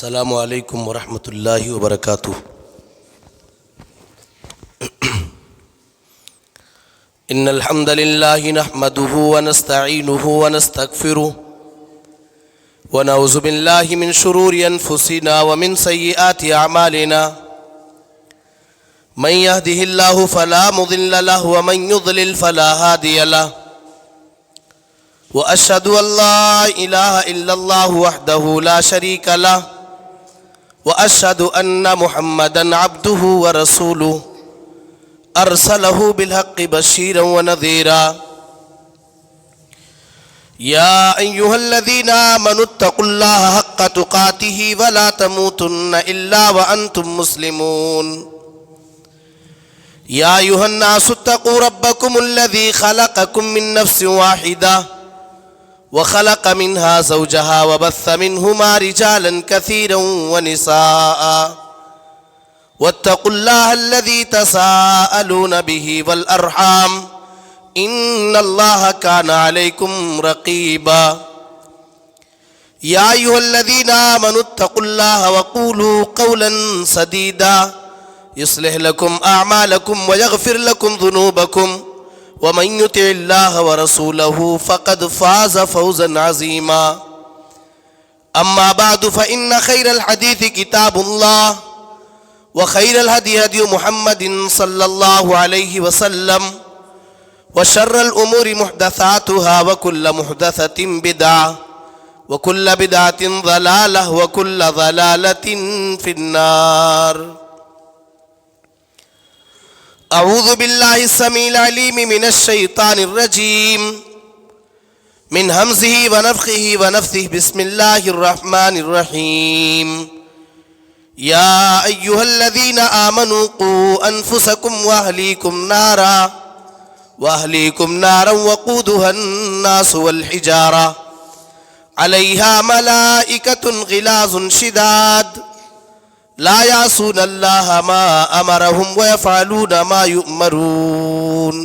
السلام علیکم ورحمۃ اللہ وبرکاتہ۔ ان الحمد للہ نحمده ونستعینه ونستغفره ونعوذ باللہ من شرور انفسنا ومن سیئات اعمالنا من يهده اللہ فلا مضل له ومن يضلل فلا هادی له واشهد ان لا الہ الا اللہ وحدہ لا شریک له واشهد ان محمدا عبده ورسوله ارسله بالحق بشيرا ونذيرا يا ايها الذين آمنوا اتقوا الله حق تقاته ولا تموتن الا وانتم مسلمون يا ايها الناس اتقوا ربكم الذي خلقكم من نفس واحدة وخلق منها زوجها وبث منهما رجالا كثيرا ونساء واتقوا الله الذي تساءلون به والأرحام إن الله كان عليكم رقيبا يا أيها الذين آمنوا اتقوا الله وقولوا قولا سديدا يصلح لكم أعمالكم ويغفر لكم ذنوبكم ومن يطع الله ورسوله فقد فاز فوزا عظيما أما بعد فإن خير الحديث كتاب الله وخير الهدي هدي محمد صلى الله عليه وسلم وشر الأمور محدثاتها وكل محدثة بدعة وكل بدعة ضلالة وكل ضلالة في النار أعوذ بالله السميع العليم من الشيطان الرجيم من همزه ونفخه ونفثه بسم الله الرحمن الرحيم يا أيها الذين آمنوا قوا أنفسكم وأهليكم نارا وقودها الناس والحجارة عليها ملائكة غلاظ شداد لا يعصون الله ما أمرهم ويفعلون ما يؤمرون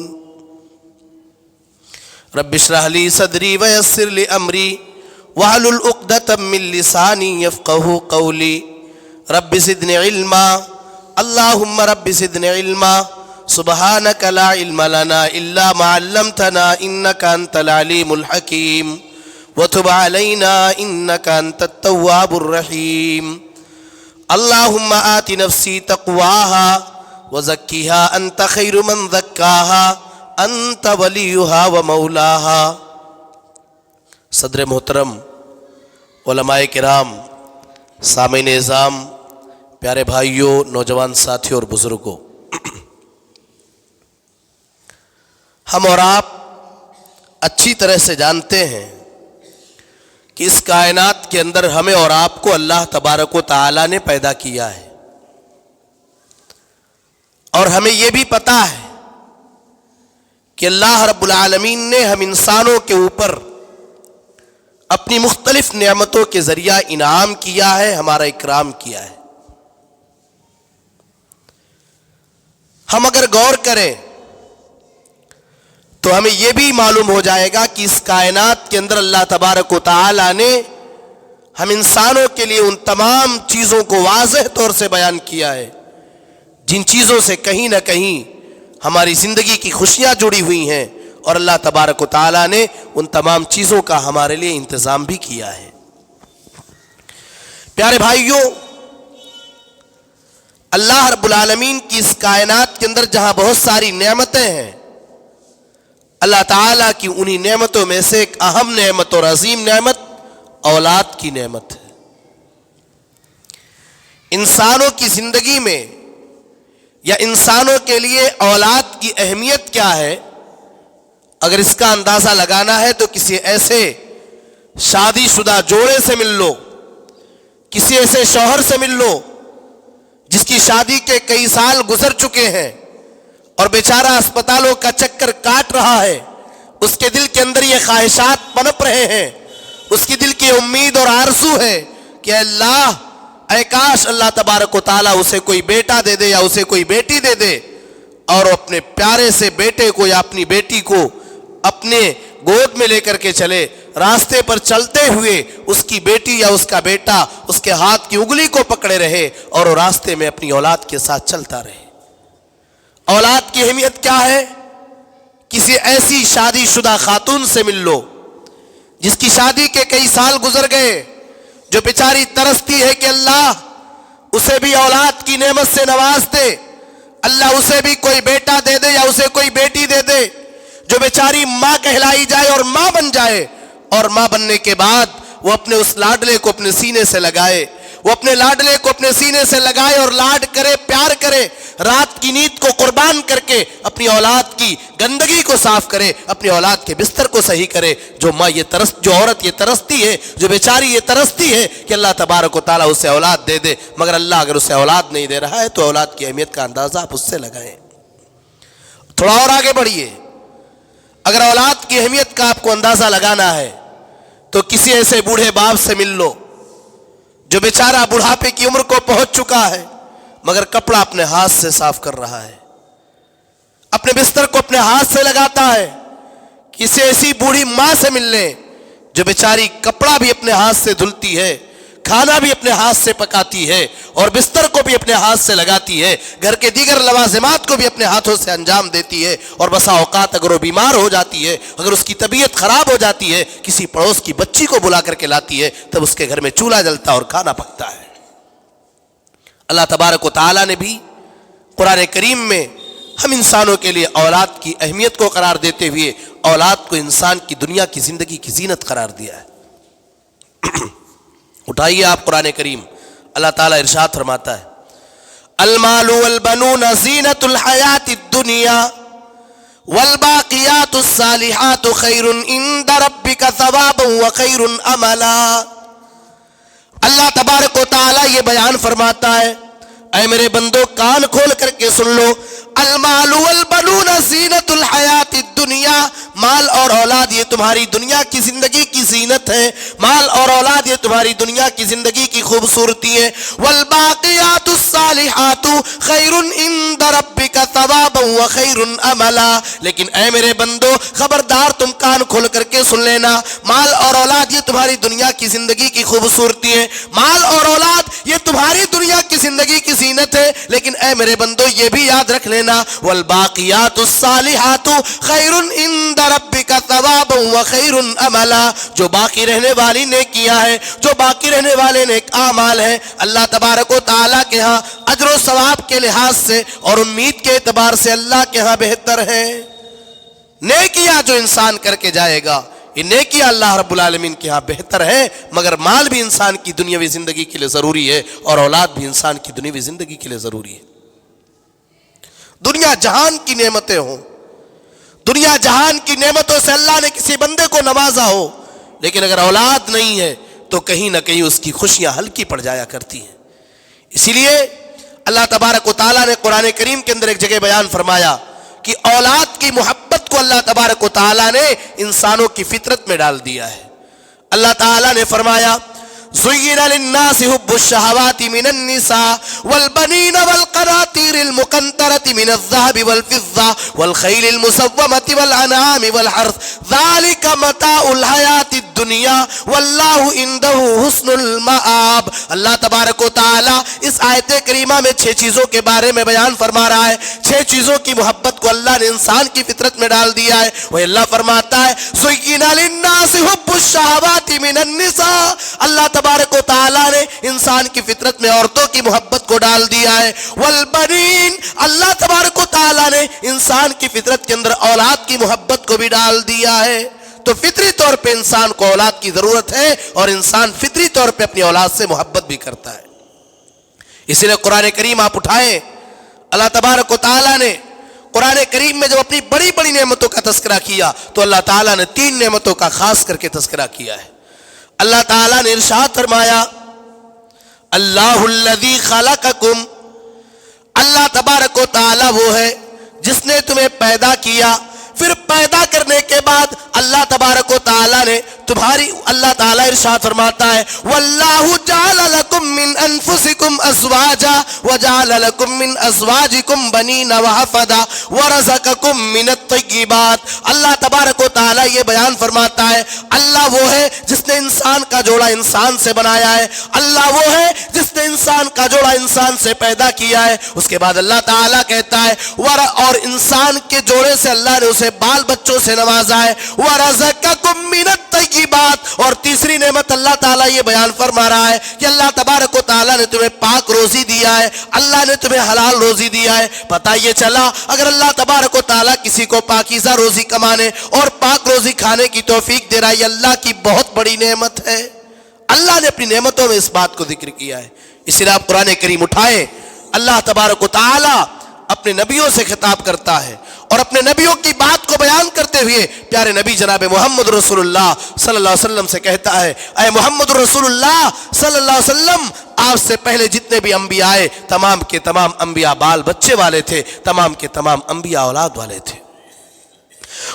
رب اشرح لي صدري ويسر لي أمري واحلل عقدة من لساني يفقهوا قولي رب زدنی علما اللہم رب زدنی علما سبحانک لا علم لنا الا ما علمتنا انک انت العلیم الحکیم وتب علینا انک انت التواب الرحیم اللہم آت نفسی تقواها وزکیها انت خیر من زکاها انت ولیها ومولاها۔ صدر محترم، علماء کرام، سامعین اعظام، پیارے بھائیوں، نوجوان ساتھیوں اور بزرگوں، ہم اور آپ اچھی طرح سے جانتے ہیں کہ اس کائنات کے اندر ہمیں اور آپ کو اللہ تبارک و تعالی نے پیدا کیا ہے، اور ہمیں یہ بھی پتا ہے کہ اللہ رب العالمین نے ہم انسانوں کے اوپر اپنی مختلف نعمتوں کے ذریعہ انعام کیا ہے، ہمارا اکرام کیا ہے۔ ہم اگر غور کریں تو ہمیں یہ بھی معلوم ہو جائے گا کہ اس کائنات کے اندر اللہ تبارک و تعالی نے ہم انسانوں کے لیے ان تمام چیزوں کو واضح طور سے بیان کیا ہے جن چیزوں سے کہیں نہ کہیں ہماری زندگی کی خوشیاں جڑی ہوئی ہیں، اور اللہ تبارک و تعالی نے ان تمام چیزوں کا ہمارے لیے انتظام بھی کیا ہے۔ پیارے بھائیوں، اللہ رب العالمین کی اس کائنات کے اندر جہاں بہت ساری نعمتیں ہیں، اللہ تعالیٰ کی انہی نعمتوں میں سے ایک اہم نعمت اور عظیم نعمت اولاد کی نعمت ہے۔ انسانوں کی زندگی میں یا انسانوں کے لیے اولاد کی اہمیت کیا ہے، اگر اس کا اندازہ لگانا ہے تو کسی ایسے شادی شدہ جوڑے سے مل لو، کسی ایسے شوہر سے مل لو جس کی شادی کے کئی سال گزر چکے ہیں اور بیچارہ اسپتالوں کا چکر کاٹ رہا ہے، اس کے دل کے اندر یہ خواہشات پنپ رہے ہیں، اس کی دل کی امید اور آرزو ہے کہ اللہ، اے کاش اللہ تبارک و تعالیٰ اسے کوئی بیٹا دے دے یا اسے کوئی بیٹی دے دے، اور اپنے پیارے سے بیٹے کو یا اپنی بیٹی کو اپنے گود میں لے کر کے چلے، راستے پر چلتے ہوئے اس کی بیٹی یا اس کا بیٹا اس کے ہاتھ کی انگلی کو پکڑے رہے اور وہ راستے میں اپنی اولاد کے ساتھ چلتا رہے۔ اولاد کی اہمیت کیا ہے؟ کسی ایسی شادی شدہ خاتون سے مل لو جس کی شادی کے کئی سال گزر گئے، جو بیچاری ترستی ہے کہ اللہ اسے بھی اولاد کی نعمت سے نواز دے، اللہ اسے بھی کوئی بیٹا دے دے یا اسے کوئی بیٹی دے دے، جو بیچاری ماں کہلائی جائے اور ماں بن جائے، اور ماں بننے کے بعد وہ اپنے اس لاڈلے کو اپنے سینے سے لگائے، وہ اپنے لاڈلے کو اپنے سینے سے لگائے اور لاڈ کرے، پیار کرے، رات کی نیند کو قربان کر کے اپنی اولاد کی گندگی کو صاف کرے، اپنی اولاد کے بستر کو صحیح کرے۔ جو عورت یہ ترستی ہے، جو بیچاری یہ ترستی ہے کہ اللہ تبارک و تعالیٰ اسے اولاد دے دے، مگر اللہ اگر اسے اولاد نہیں دے رہا ہے تو اولاد کی اہمیت کا اندازہ آپ اس سے لگائیں۔ تھوڑا اور آگے بڑھیے، اگر اولاد کی اہمیت کا آپ کو اندازہ لگانا ہے تو کسی ایسے بوڑھے باپ سے مل لو جو بیچارہ بڑھاپے کی عمر کو پہنچ چکا ہے مگر کپڑا اپنے ہاتھ سے صاف کر رہا ہے، اپنے بستر کو اپنے ہاتھ سے لگاتا ہے۔ کسی ایسی بوڑھی ماں سے مل لیں جو بیچاری کپڑا بھی اپنے ہاتھ سے دھلتی ہے، کھانا بھی اپنے ہاتھ سے پکاتی ہے اور بستر کو بھی اپنے ہاتھ سے لگاتی ہے، گھر کے دیگر لوازمات کو بھی اپنے ہاتھوں سے انجام دیتی ہے، اور بسا اوقات اگر وہ بیمار ہو جاتی ہے، اگر اس کی طبیعت خراب ہو جاتی ہے، کسی پڑوس کی بچی کو بلا کر کے لاتی ہے، تب اس کے گھر میں چولہا جلتا اور کھانا پکتا ہے۔ اللہ تبارک و تعالیٰ نے بھی قرآن کریم میں ہم انسانوں کے لیے اولاد کی اہمیت کو قرار دیتے ہوئے اولاد کو انسان کی دنیا کی زندگی کی زینت قرار دیا ہے۔ اٹھائیے آپ قرآن کریم، اللہ تعالیٰ ارشاد فرماتا ہے المال والبنون زینت الحیات الدنیا والباقیات الصالحات خیر عند ربک ثوابا وخیر املا۔ اللہ تبارک و تعالیٰ یہ بیان فرماتا ہے، اے میرے بندو کان کھول کر کے سن لو، المال والبنون زینت الحیات الدنیا، مال اور اولاد یہ تمہاری دنیا کی زندگی کی زینت ہے، مال اور اولاد یہ تمہاری دنیا کی زندگی کی خوبصورتی ہے، والباقیات الصالحات خیر عند ربک ثوابا وخیر املا۔ لیکن اے میرے بندو خبردار تم کان کھول کر کے سن لینا، مال اور اولاد یہ تمہاری دنیا کی زندگی کی خوبصورتی ہے، مال اور اولاد یہ تمہاری دنیا کی زندگی کی زینت ہے، لیکن اے میرے بندو یہ بھی یاد رکھ لینا والباقیات الصالحات خیر عند ربک ثوابا وخیر املا، جو باقی رہنے والی نیکیاں ہیں، جو باقی رہنے والے نیک اعمال ہیں، اللہ تبارک و تعالیٰ کے ہاں اجر و ثواب کے لحاظ سے اور امید کے اعتبار سے اللہ کے ہاں بہتر ہے۔ نیکیاں جو انسان کر کے جائے گا یہ نیکیاں اللہ رب العالمین کے ہاں بہتر ہے، مگر مال بھی انسان کی دنیاوی زندگی کے لیے ضروری ہے اور اولاد بھی انسان کی دنیاوی زندگی کے لیے ضروری ہے۔ دنیا جہان کی نعمتیں ہوں، دنیا جہان کی نعمتوں سے اللہ نے کسی بندے کو نوازا ہو، لیکن اگر اولاد نہیں ہے تو کہیں نہ کہیں اس کی خوشیاں ہلکی پڑ جایا کرتی ہیں۔ اسی لیے اللہ تبارک و تعالیٰ نے قرآن کریم کے اندر ایک جگہ بیان فرمایا کہ اولاد کی محبت کو اللہ تبارک و تعالیٰ نے انسانوں کی فطرت میں ڈال دیا ہے۔ اللہ تعالیٰ نے فرمایا زین للناس حب الشہوات من النساء والبنین والقناطیر المقنطرة من الذهب والفضة والخیل المسومة والانعام والحرث ذلك متاع الحیاة الدنیا واللہ عنده حسن المآب۔ اللہ تبارک و تعالی اس آیت کریمہ میں 6 چیزوں کے بارے میں بیان فرما رہا ہے، 6 چیزوں کی محبت کو اللہ نے انسان کی فطرت میں ڈال دیا ہے۔ وہ اللہ فرماتا ہے زین للناس حب الشہوات من النساء، اللہ تبارک و تعالیٰ نے انسان کی فطرت میں عورتوں کی محبت کو ڈال دیا ہے۔ والبنین، اللہ تبارک و تعالیٰ نے انسان کی فطرت کے اندر اولاد کی محبت کو بھی ڈال دیا ہے۔ تو فطری طور پہ انسان کو اولاد کی ضرورت ہے اور انسان فطری طور پہ اپنی اولاد سے محبت بھی کرتا ہے۔ اسی لیے قرآن کریم آپ اٹھائیں، اللہ تبارک و تعالیٰ نے قرآن کریم میں جب اپنی بڑی بڑی نعمتوں کا تذکرہ کیا تو اللہ تعالیٰ نے 3 نعمتوں کا خاص کر کے تذکرہ کیا ہے۔ اللہ تعالیٰ نے ارشاد فرمایا اللہ الذی خلقکم، اللہ تبارک و تعالیٰ وہ ہے جس نے تمہیں پیدا کیا، پھر پیدا کرنے کے بعد اللہ تبارک و تعالیٰ تعالیٰ نے تمہاری اللہ تعالیٰ ارشاد فرماتا ہے واللہ جعل لکم من انفسکم ازواجا وجعل لکم من ازواجکم بنین وحفدا ورزقکم من الطیبات. اللہ تبارک و تعالیٰ یہ بیان فرماتا ہے اللہ وہ ہے جس نے انسان کا جوڑا انسان سے بنایا ہے. اللہ وہ ہے جس نے انسان کا جوڑا انسان سے پیدا کیا ہے. اس کے بعد اللہ تعالیٰ کہتا ہے اور انسان کے جوڑے سے اللہ نے اسے بال بچوں سے نوازا ہے. وَرَزَقَكُم مِّنَ الطَّيِّبَاتِ. اور تیسری نعمت اللہ تعالیٰ یہ بیان فرما رہا ہے کہ اللہ تبارک و تعالیٰ نے تمہیں پاک روزی دیا ہے, اللہ نے تمہیں حلال روزی دیا ہے. پتہ یہ چلا اگر اللہ تبارک و تعالیٰ کسی کو پاکیزہ روزی کمانے اور پاک روزی کھانے کی توفیق دے رہا ہے, یہ اللہ کی بہت بڑی نعمت ہے. اللہ نے اپنی نعمتوں میں اس بات کو ذکر کیا ہے. اسی لیے آپ قرآن کریم اٹھائیں, اللہ تبارک و تعالیٰ اپنے نبیوں سے خطاب کرتا ہے اور اپنے نبیوں کی بات کو بیان کرتے ہوئے پیارے نبی جناب محمد رسول اللہ صلی اللہ علیہ وسلم سے کہتا ہے اے محمد رسول اللہ صلی اللہ علیہ وسلم, آپ سے پہلے جتنے بھی انبیاء آئے تمام کے تمام انبیاء بال بچے والے تھے, تمام کے تمام انبیاء اولاد والے تھے.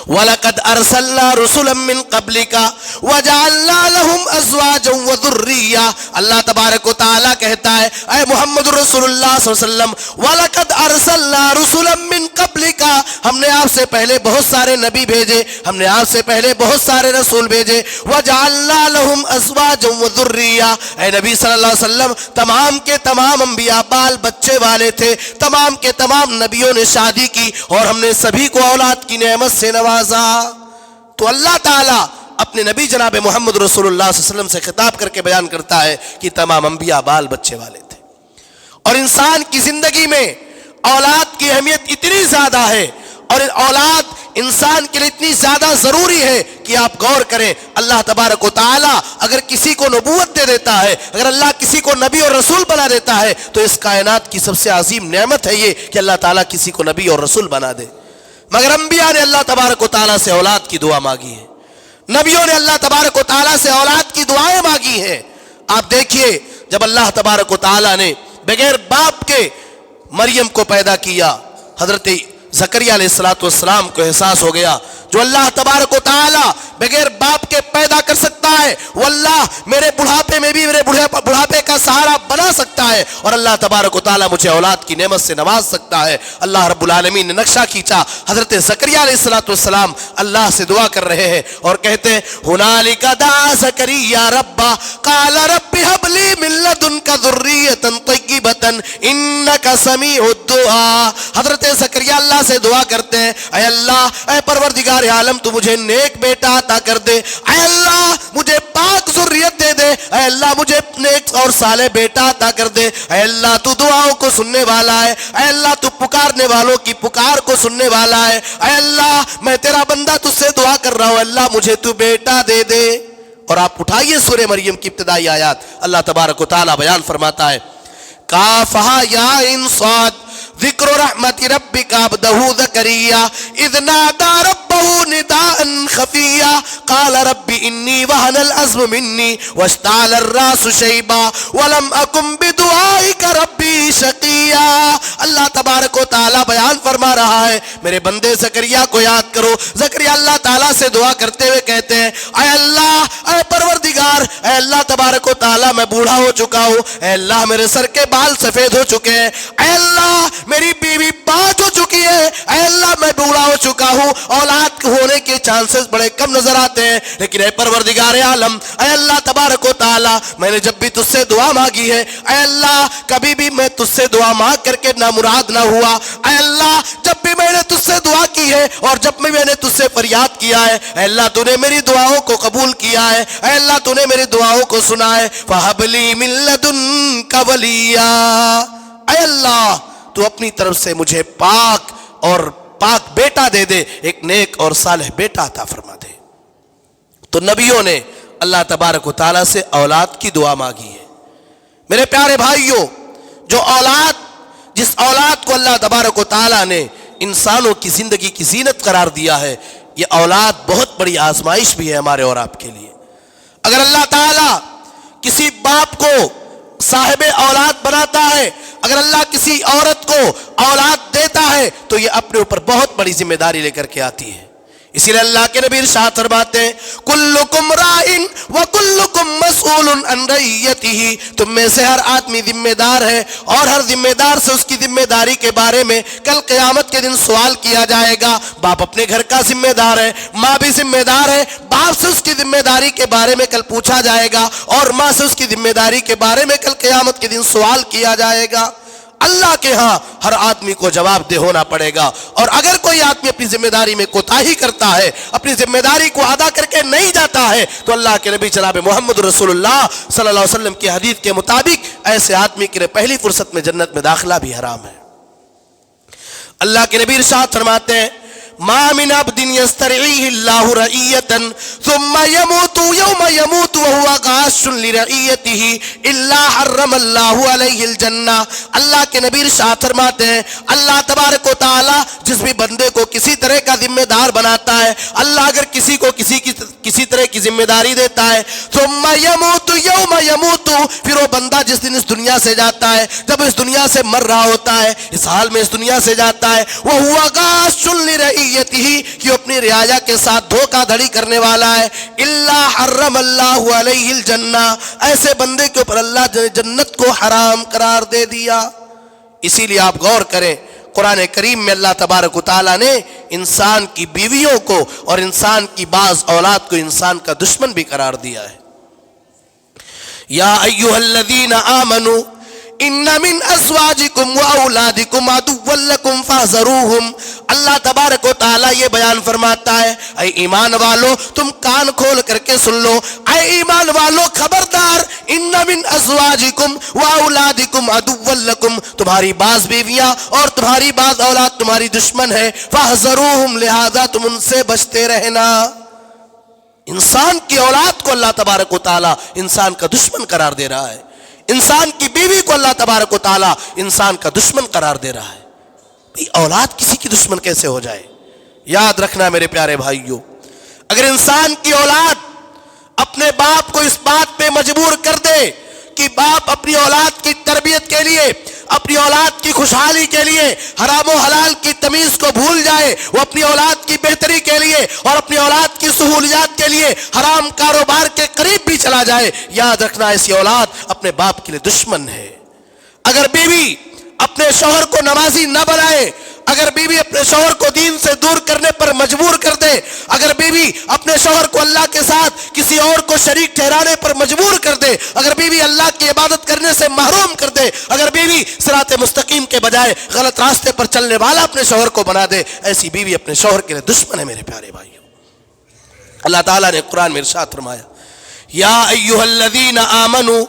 وَلَقَدْ أَرْسَلْنَا رُسُلًا مِّن قَبْلِكَ وَجَعَلْنَا لَهُمْ أَزْوَاجًا وَذُرِّيَّةً. اللہ تبارک و تعالیٰ کہتا ہے اے محمد رسول اللہ صلی اللہ علیہ وسلم وَلَقَدْ أَرْسَلْنَا رُسُلًا مِّن قَبْلِكَ, ہم نے آپ سے پہلے بہت سارے نبی بھیجے, ہم نے آپ سے پہلے بہت سارے رسول بھیجے. وَجَعَلْنَا لَهُمْ أَزْوَاجًا وَذُرِّيَّةً. اے نبی صلی اللہ علیہ وسلم تمام کے تمام انبیاء بال بچے والے تھے, تمام کے تمام نبیوں نے شادی کی اور ہم نے سبھی کو اولاد کی نعمت سے نوازا. تو اللہ تعالیٰ اپنے نبی جناب محمد رسول اللہ صلی اللہ علیہ وسلم سے خطاب کر کے بیان کرتا ہے کہ تمام انبیاء بال بچے والے تھے. اور انسان کی زندگی میں اولاد کی اہمیت اتنی زیادہ ہے اور اولاد انسان کے لیے اتنی زیادہ ضروری ہے کہ آپ غور کریں. اللہ تبارک و تعالیٰ اگر کسی کو نبوت دے دیتا ہے, اگر اللہ کسی کو نبی اور رسول بنا دیتا ہے, تو اس کائنات کی سب سے عظیم نعمت ہے یہ کہ اللہ تعالیٰ کسی کو نبی اور رسول بنا دے. مگر انبیاء نے اللہ تبارک و تعالیٰ سے اولاد کی دعا مانگی ہے, نبیوں نے اللہ تبارک و تعالیٰ سے اولاد کی دعائیں مانگی ہیں. آپ دیکھیے جب اللہ تبارک و تعالیٰ نے بغیر باپ کے مریم کو پیدا کیا, حضرت زکریا علیہ السلام کو احساس ہو گیا جو اللہ تبارک و تعالیٰ بغیر باپ کے پیدا کر سکتا ہے وہ اللہ میرے بڑھاپے میں بھی میرے بڑھاپے کا سہارا بنا سکتا ہے, اور اللہ تبارک و تعالیٰ مجھے اولاد کی نعمت سے نواز سکتا ہے. اللہ رب العالمین نے نقشہ کھینچا, حضرت زکریا علیہ السلام اللہ سے دعا کر رہے ہیں اور کہتے ہیں ہنالک دعا زکریا ربہ قال رب هب لی من لدنک ذریۃ طیبۃ انک سمیع الدعاء. حضرت زکریا اللہ سے دعا کرتے ہیں اے اللہ, اے پروردگار عالم تو مجھے نیک بیٹا عطا کر دے, اے اللہ مجھے پاک ذریت دے دے, اے اللہ مجھے نیک اور صالح بیٹا عطا کر دے, اے اللہ تو دعاؤں کو سننے والا ہے, اے اللہ تو پکارنے والوں کی پکار کو سننے والا ہے, اے اللہ میں تیرا بندہ تجھ سے دعا کر رہا ہوں, اللہ مجھے تو بیٹا دے دے. اور آپ اٹھائیے سورہ مریم کی ابتدائی آیات, اللہ تبارک و تعالیٰ بیان فرماتا ہے کافہا یا عین صاد ذکر رحمت ربک عبدہ زکریا اذ نادى ربه نداء خفیا قال رب انی وہن العظم منی واشتعل الراس شیبا ولم اکن بدعائک ربی شقیا. اللہ تبارک و تعالیٰ بیان فرما رہا ہے میرے بندے زکریا کو یاد کرو. زکریا اللہ تعالیٰ سے دعا کرتے ہوئے کہتے ہیں اے اللہ, اے پروردگار, اے اللہ تبارک و تعالیٰ میں بوڑھا ہو چکا ہوں, اے اللہ میرے سر کے بال سفید ہو چکے ہیں, اے اللہ میری بیوی بات ہو چکی ہے, اے اللہ میں بوڑھا ہو چکا ہوں, اولاد ہونے کے چانسز بڑے کم نظر آتے ہیں, لیکن اے پروردگار عالم, اے اللہ تبارک و تعالیٰ میں نے جب بھی تجھ سے دعا مانگی ہے, اے اللہ کبھی بھی میں تجھ سے دعا مانگ کر کے نامراد نہ ہوا, اے اللہ جب بھی میں نے تجھ سے دعا کی ہے اور جب بھی میں نے تجھ سے فریاد کیا ہے, اے اللہ تو نے میری دعاؤں کو قبول کیا ہے, اے اللہ تو نے میری دعاؤں کو سنا ہے. فَهَبْ لِي مِن لَّدُنكَ وَلِيًّا, اے اللہ تو اپنی طرف سے مجھے پاک اور پاک بیٹا دے دے, ایک نیک اور صالح بیٹا عطا فرما دے. تو نبیوں نے اللہ تبارک و تعالیٰ سے اولاد کی دعا مانگی ہے. میرے پیارے بھائیوں, جو اولاد, جس اولاد کو اللہ تبارک و تعالیٰ نے انسانوں کی زندگی کی زینت قرار دیا ہے, یہ اولاد بہت بڑی آزمائش بھی ہے ہمارے اور آپ کے لیے. اگر اللہ تعالیٰ کسی باپ کو صاحب اولاد بناتا ہے, اگر اللہ کسی عورت کو اولاد دیتا ہے تو یہ اپنے اوپر بہت بڑی ذمہ داری لے کر کے آتی ہے. اسی لیے اللہ کے نبی ارشاد فرماتے ہیں کلکم رائن وکلکم مسئول عن رعیتہ، تم میں سے ہر آدمی ذمہ دار ہے اور ہر ذمہ دار سے اس کی ذمہ داری کے بارے میں کل قیامت کے دن سوال کیا جائے گا۔ باپ اپنے گھر کا ذمہ دار ہے، ماں بھی ذمہ دار ہے، باپ سے اس کی ذمہ داری کے بارے میں کل پوچھا جائے گا اور ماں سے اس کی ذمہ داری کے بارے میں کل قیامت کے دن سوال کیا جائے گا۔ اللہ کے ہاں ہر آدمی کو جواب دہ ہونا پڑے گا، اور اگر کوئی آدمی اپنی ذمہ داری میں کوتاہی کرتا ہے، اپنی ذمہ داری کو ادا کر کے نہیں جاتا ہے، تو اللہ کے نبی جناب محمد رسول اللہ صلی اللہ علیہ وسلم کی حدیث کے مطابق ایسے آدمی کے لیے پہلی فرصت میں جنت میں داخلہ بھی حرام ہے۔ اللہ کے نبی ارشاد فرماتے ہیں ما من عبد يسترعيه الله رعية ثم يموت يوم يموت وهو غاش لرعيته الا حرم الله عليه الجنة۔ اللہ کے نبی ارشاد فرماتے ہیں اللہ تبارک و تعالی جس بھی بندے کو کسی طرح کا ذمہ دار بناتا ہے، اللہ اگر کسی کو کسی طرح کی ذمہ داری دیتا ہے، ثم يموت يوم يموت، پھر وہ بندہ جس دن اس دنیا سے جاتا ہے، جب اس دنیا سے مر رہا ہوتا ہے، اس حال میں اس دنیا سے جاتا ہے، وهو غاش لرعيته، کہ اپنی رعایا کے ساتھ دھوکہ دھڑی کرنے والا ہے، الا حرم اللہ علیہ الجنہ، ایسے بندے کے اوپر اللہ نے جنت کو حرام قرار دے دیا۔ اسی لیے آپ غور کریں قرآن کریم میں اللہ تبارک و تعالیٰ نے انسان کی بیویوں کو اور انسان کی بعض اولاد کو انسان کا دشمن بھی قرار دیا ہے۔ یا ایھا الذین آمنوا ان من ازواجکم واولادکم عدوا لکم فاحذروہم، اللہ تبارک و تعالیٰ یہ بیان فرماتا ہے اے ایمان والو تم کان کھول کر کے سن لو، اے ایمان والو خبردار، ان من ازواجکم واولادکم عدوا لکم، تمہاری بعض بیویاں اور تمہاری بعض اولاد تمہاری دشمن ہے، فاحذروہم، لہذا تم ان سے بچتے رہنا۔ انسان کی اولاد کو اللہ تبارک و تعالیٰ انسان کا دشمن قرار دے رہا ہے، انسان کی بیوی کو اللہ تبارک و تعالیٰ انسان کا دشمن قرار دے رہا ہے۔ اولاد کسی کی دشمن کیسے ہو جائے؟ یاد رکھنا میرے پیارے بھائیوں، اگر انسان کی اولاد اپنے باپ کو اس بات پہ مجبور کر دے کہ باپ اپنی اولاد کی تربیت کے لیے، اپنی اولاد کی خوشحالی کے لیے حرام و حلال کی تمیز کو بھول جائے، وہ اپنی اولاد کی بہتری کے لیے اور اپنی اولاد کی سہولیات کے لیے حرام کاروبار کے قریب بھی چلا جائے، یاد رکھنا ایسی اولاد اپنے باپ کے لیے دشمن ہے۔ اگر بیوی اپنے شوہر کو نمازی نہ بنائے، اگر بیوی اپنے شوہر کو دین سے دور کرنے پر مجبور کر دے، اگر بیوی اپنے شوہر کو اللہ کے ساتھ کسی اور کو شریک ٹھہرانے پر مجبور کر دے، اگر بیوی اللہ کی عبادت کرنے سے محروم کر دے، اگر بیوی صراط مستقیم کے بجائے غلط راستے پر چلنے والا اپنے شوہر کو بنا دے، ایسی بیوی اپنے شوہر کے لیے دشمن ہے میرے پیارے بھائیوں۔ اللہ تعالیٰ نے قرآن میں ارشاد فرمایا یا ایھا الذین آمنوا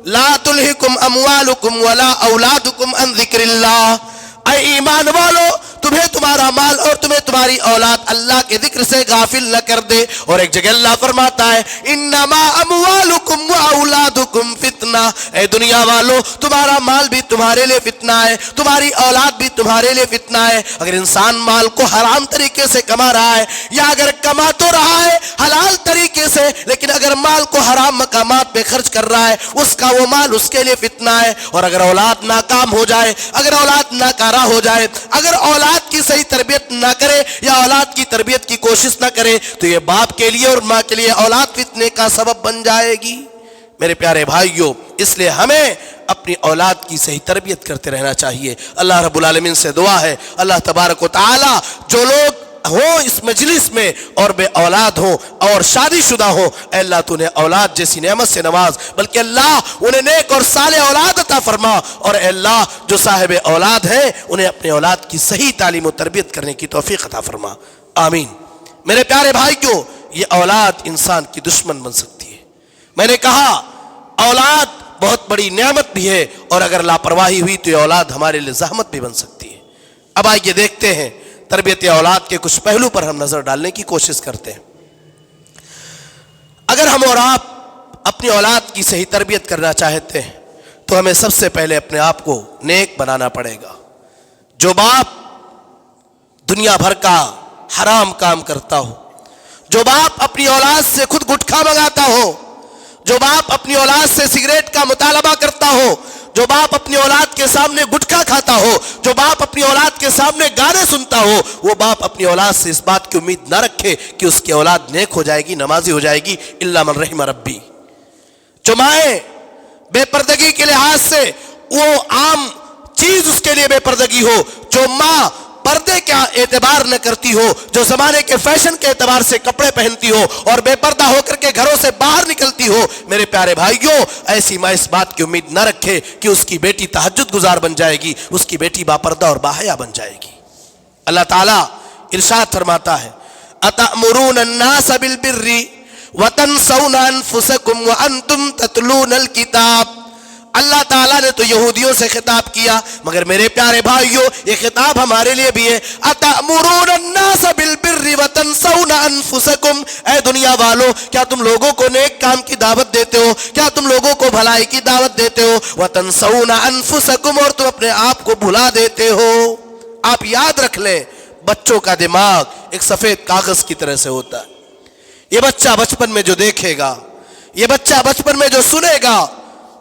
لا تلہکم اموالکم ولا اولادکم عن ذکر اللہ، اے ایمان والو تمہیں تمہارا مال اور تمہیں تمہاری اولاد اللہ کے ذکر سے غافل نہ کر دے۔ اور ایک جگہ اللہ فرماتا ہے انما اموالکم واولادکم فتنہ، اے دنیا والو تمہارا مال بھی تمہارے لیے فتنہ ہے، تمہاری اولاد بھی تمہارے لیے فتنہ ہے۔ اگر انسان مال کو حرام طریقے سے کما رہا ہے یا اگر کما تو رہا ہے حلال طریقے سے، لیکن اگر مال کو حرام مقامات پہ خرچ کر رہا ہے، اس کا وہ مال اس کے لیے فتنہ ہے۔ اور اگر اولاد ناکام ہو جائے، اگر اولاد ناکارہ ہو جائے، اگر اولاد کی صحیح تربیت نہ کرے یا اولاد کی تربیت کی کوشش نہ کرے، تو یہ باپ کے لیے اور ماں کے لیے اولاد فتنے کا سبب بن جائے گی۔ میرے پیارے بھائیوں، اس لیے ہمیں اپنی اولاد کی صحیح تربیت کرتے رہنا چاہیے۔ اللہ رب العالمین سے دعا ہے اللہ تبارک و تعالی جو لوگ ہوں اس مجلس میں اور بے اولاد ہوں اور شادی شدہ ہوں، اے اللہ تو نے اولاد جیسی نعمت سے نواز، بلکہ اللہ انہیں نیک اور صالح اولاد عطا فرما، اور اے اللہ جو صاحب اولاد ہیں انہیں اپنے اولاد کی صحیح تعلیم و تربیت کرنے کی توفیق عطا فرما، آمین۔ میرے پیارے بھائیوں، یہ اولاد انسان کی دشمن بن سکتی ہے۔ میں نے کہا اولاد بہت بڑی نعمت بھی ہے، اور اگر لاپرواہی ہوئی تو یہ اولاد ہمارے لیے زحمت بھی بن سکتی ہے۔ اب آئیے دیکھتے ہیں تربیت اولاد کے کچھ پہلو پر ہم نظر ڈالنے کی کوشش کرتے ہیں۔ اگر ہم اور آپ اپنی اولاد کی صحیح تربیت کرنا چاہتے ہیں تو ہمیں سب سے پہلے اپنے آپ کو نیک بنانا پڑے گا۔ جو باپ دنیا بھر کا حرام کام کرتا ہو، جو باپ اپنی اولاد سے خود گٹکھا منگاتا ہو، جو باپ اپنی اولاد سے سگریٹ کا مطالبہ کرتا ہو، جو باپ اپنی اولاد کے سامنے گٹکا کھاتا ہو، جو باپ اپنی اولاد کے سامنے گانے سنتا ہو، وہ باپ اپنی اولاد سے اس بات کی امید نہ رکھے کہ اس کی اولاد نیک ہو جائے گی، نمازی ہو جائے گی، الا من رحم ربی۔ جو مائیں بے پردگی کے لحاظ سے وہ عام چیز اس کے لیے بے پردگی ہو، جو ماں پردے کا اعتبار نہ کرتی ہو، جو زمانے کے فیشن کے اعتبار سے کپڑے پہنتی ہو اور بے پردہ ہو کر کے گھروں سے باہر نکلتی ہو، میرے پیارے بھائیوں، ایسی ماں اس بات کی امید نہ رکھے کہ اس کی بیٹی تہجد گزار بن جائے گی، اس کی بیٹی باپردہ اور باحیا بن جائے گی۔ اللہ تعالیٰ ارشاد فرماتا ہے اتأمرون الناس بالبر وتنسون انفسکم وانتم تتلون الکتاب۔ اللہ تعالیٰ نے تو یہودیوں سے خطاب کیا، مگر میرے پیارے بھائیوں یہ خطاب ہمارے لیے بھی ہے۔ اتأمرون الناس بالبر وتنسون انفسکم، اے دنیا والو کیا تم لوگوں کو نیک کام کی دعوت دیتے ہو، کیا تم لوگوں کو بھلائی کی دعوت دیتے ہو، وتنسون انفسکم، اور تم اپنے آپ کو بھلا دیتے ہو۔ آپ یاد رکھ لیں بچوں کا دماغ ایک سفید کاغذ کی طرح سے ہوتا ہے۔ یہ بچہ بچپن میں جو دیکھے گا، یہ بچہ بچپن میں جو سنے گا،